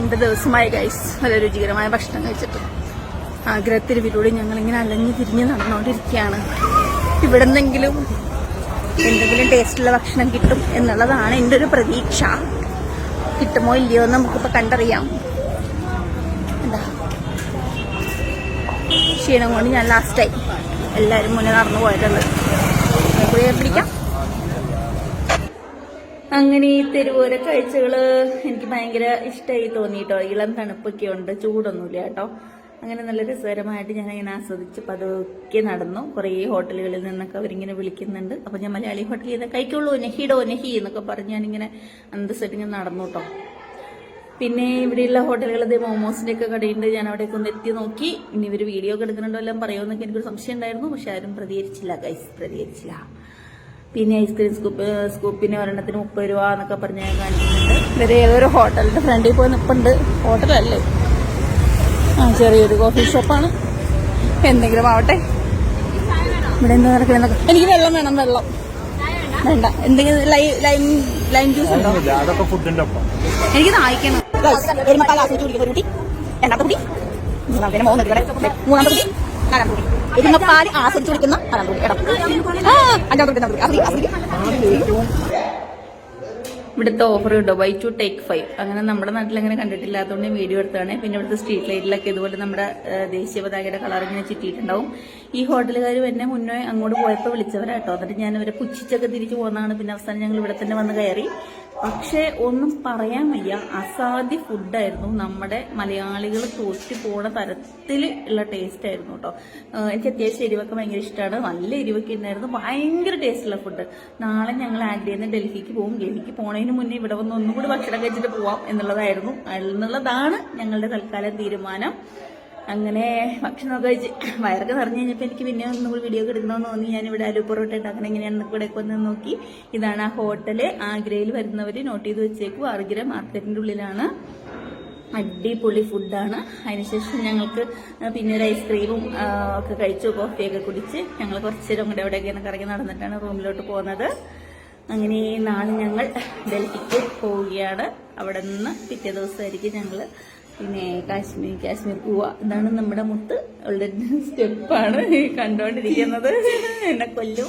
2 ദിവസമായി ഗൈസ് നല്ല രുചികരമായ ഭക്ഷണം കഴിച്ചിട്ട് ആഗ്രഹത്തിരുവിലൂടെ ഞങ്ങളിങ്ങനെ അലഞ്ഞു തിരിഞ്ഞ് നടന്നുകൊണ്ടിരിക്കുകയാണ്. ഇവിടെ എന്തെങ്കിലും ടേസ്റ്റുള്ള ഭക്ഷണം കിട്ടും എന്നുള്ളതാണ് എൻ്റെ ഒരു പ്രതീക്ഷ. കിട്ടുമോ ഇല്ലയോ എന്ന് നമുക്കിപ്പോൾ കണ്ടറിയാം. എന്താ ക്ഷീണം കൊണ്ട് ഞാൻ ലാസ്റ്റായി. എല്ലാവരും മുന്നേ നടന്നു പോയിട്ടുണ്ട്. പിടിക്കാം. അങ്ങനെ ഈ തെരുവോര കാഴ്ചകള് എനിക്ക് ഭയങ്കര ഇഷ്ടമായി തോന്നിട്ടോ. ഇളം തണുപ്പൊക്കെ ഉണ്ട്, ചൂടൊന്നുമില്ല കേട്ടോ. അങ്ങനെ നല്ല രസകരമായിട്ട് ഞാൻ ഇങ്ങനെ ആസ്വദിച്ച് പതുക്കെ നടന്നു. കുറേ ഹോട്ടലുകളിൽ നിന്നൊക്കെ അവരിങ്ങനെ വിളിക്കുന്നുണ്ട്. അപ്പൊ ഞാൻ മലയാളി ഹോട്ടലിൽ നിന്ന് കഴിക്കുള്ളൂ, നെഹിടോ നെഹി എന്നൊക്കെ പറഞ്ഞ് ഞാനിങ്ങനെ അന്തസ്സായിട്ട് ഇങ്ങനെ നടന്നു കേട്ടോ. പിന്നെ ഇവിടെയുള്ള ഹോട്ടലുകൾ മോമോസിന്റെ ഒക്കെ കടയുണ്ട്. ഞാൻ അവിടേക്ക് ഒന്ന് എത്തി നോക്കി. ഇനി ഇവർ വീഡിയോ ഒക്കെ എടുക്കുന്നുണ്ടോ എല്ലാം പറയുമെന്നൊക്കെ എനിക്കൊരു സംശയം ഉണ്ടായിരുന്നു. പക്ഷെ ആരും പ്രതികരിച്ചില്ല ഗൈസ്, പ്രതികരിച്ചില്ല. പിന്നെ ഐസ്ക്രീം സ്കൂപ്പിന് ഒരെണ്ണത്തിന് 30 രൂപ എന്നൊക്കെ പറഞ്ഞ് ഞാൻ കാണിക്കുന്നുണ്ട്. ഇവര് ഏതൊരു ഹോട്ടലിന്റെ ഫ്രണ്ടിൽ പോയി നിൽപ്പുണ്ട്. ഹോട്ടലല്ലേ, ചെറിയൊരു കോഫി ഷോപ്പാണ്. എന്തെങ്കിലും ആവട്ടെ. ഇവിടെ എന്താ നടക്കണെന്നൊക്കെ. എനിക്ക് വെള്ളം വേണം. വെള്ളം വേണ്ട. എന്തെങ്കിലും ലൈം ജ്യൂസ് ഉണ്ടോ? എനിക്ക് വായിക്കണം. ഒരു മസാല ആസ്വദിച്ച് കുടിക്കുന്ന ഒരു കുട്ടി, രണ്ടാമത്തെ കുട്ടി, മൂന്നാമത്തെ കുട്ടി, 4ാമത്തെ കുട്ടി, 4ാമത്തെ കുട്ടി. ഇതിന് പാല് ആസ്വദിച്ച് കുടിക്കുന്ന 4ാമത്തെ കുട്ടി. 5ാമത്തെ കുട്ടി. ഇവിടുത്തെ ഓഫർ കിട്ടോ, ബൈ 2 take 5. അങ്ങനെ നമ്മുടെ നാട്ടിൽ അങ്ങനെ കണ്ടിട്ടില്ലാത്തതുകൊണ്ട് വീഡിയോ എടുത്താണ്. പിന്നെ ഇവിടുത്തെ സ്ട്രീറ്റ് ലൈറ്റിലൊക്കെ ഇതുപോലെ നമ്മുടെ ദേശീയ പതാകയുടെ കളർ ഇങ്ങനെ ചുറ്റിയിട്ടുണ്ടാവും. ഈ ഹോട്ടലുകാർ എന്നെ മുന്നേ അങ്ങോട്ട് പോയപ്പോൾ വിളിച്ചവരാട്ടോ. എന്നിട്ട് ഞാൻ ഇവരെ പുച്ഛിച്ചൊക്കെ തിരിച്ചു പോകുന്നതാണ്. പിന്നെ അവസാനം ഞങ്ങൾ ഇവിടെ തന്നെ വന്ന് കയറി. പക്ഷെ ഒന്നും പറയാൻ വയ്യ, അസാധ്യ ഫുഡായിരുന്നു. നമ്മുടെ മലയാളികൾ തോറ്റി പോണ തരത്തിൽ ഉള്ള ടേസ്റ്റ് ആയിരുന്നു കേട്ടോ. എനിക്ക് അത്യാവശ്യം എരിവൊക്കെ ഭയങ്കര ഇഷ്ടമാണ്. നല്ല എരിവൊക്കെ ഉണ്ടായിരുന്നു. ഭയങ്കര ടേസ്റ്റുള്ള ഫുഡ്. നാളെ ഞങ്ങൾ ആഗ്രയിൽ നിന്ന് ഡൽഹിക്ക് പോകും. ഡൽഹിക്ക് പോണതിന് മുന്നേ ഇവിടെ വന്ന് ഒന്നും കൂടി ഭക്ഷണം കഴിച്ചിട്ട് പോവാം എന്നുള്ളതാണ് ഞങ്ങളുടെ തൽക്കാലം തീരുമാനം. അങ്ങനെ ഭക്ഷണമൊക്കെ കഴിച്ച് വയറൊക്കെ നിറഞ്ഞു കഴിഞ്ഞപ്പോൾ എനിക്ക് പിന്നെ ഒന്നും കൂടി വീഡിയോ ഒക്കെ എടുക്കണമെന്ന് തോന്നി. ഞാനിവിടെ ആലു പൊറോട്ട ഉണ്ടാക്കണം എങ്ങനെയാണെന്ന് ഇവിടേക്ക് വന്ന് നോക്കി. ഇതാണ് ആ ഹോട്ടല്. ആഗ്രയിൽ വരുന്നവർ നോട്ട് ചെയ്ത് വെച്ചേക്കും. ആർഗ്ര മാർക്കറ്റിന്റെ ഉള്ളിലാണ്. അടിപൊളി ഫുഡാണ്. അതിനുശേഷം ഞങ്ങൾക്ക് പിന്നെ ഒരു ഐസ്ക്രീമും ഒക്കെ കഴിച്ചു, കോഫിയൊക്കെ കുടിച്ച് ഞങ്ങൾ കുറച്ച് നേരം കൂടെ എവിടെയൊക്കെ കറങ്ങി നടന്നിട്ടാണ് റൂമിലോട്ട് പോകുന്നത്. അങ്ങനെ നാളെ ഞങ്ങൾ ഡൽഹിക്ക് പോവുകയാണ്. അവിടെ നിന്ന് പിറ്റേ ദിവസമായിരിക്കും ഞങ്ങൾ പിന്നെ കാശ്മീർ പോവുക. ഇതാണ് നമ്മുടെ മുത്ത്. ഉള്ള സ്റ്റെപ്പാണ് കണ്ടോണ്ടിരിക്കുന്നത്. എന്നെ കൊല്ലും.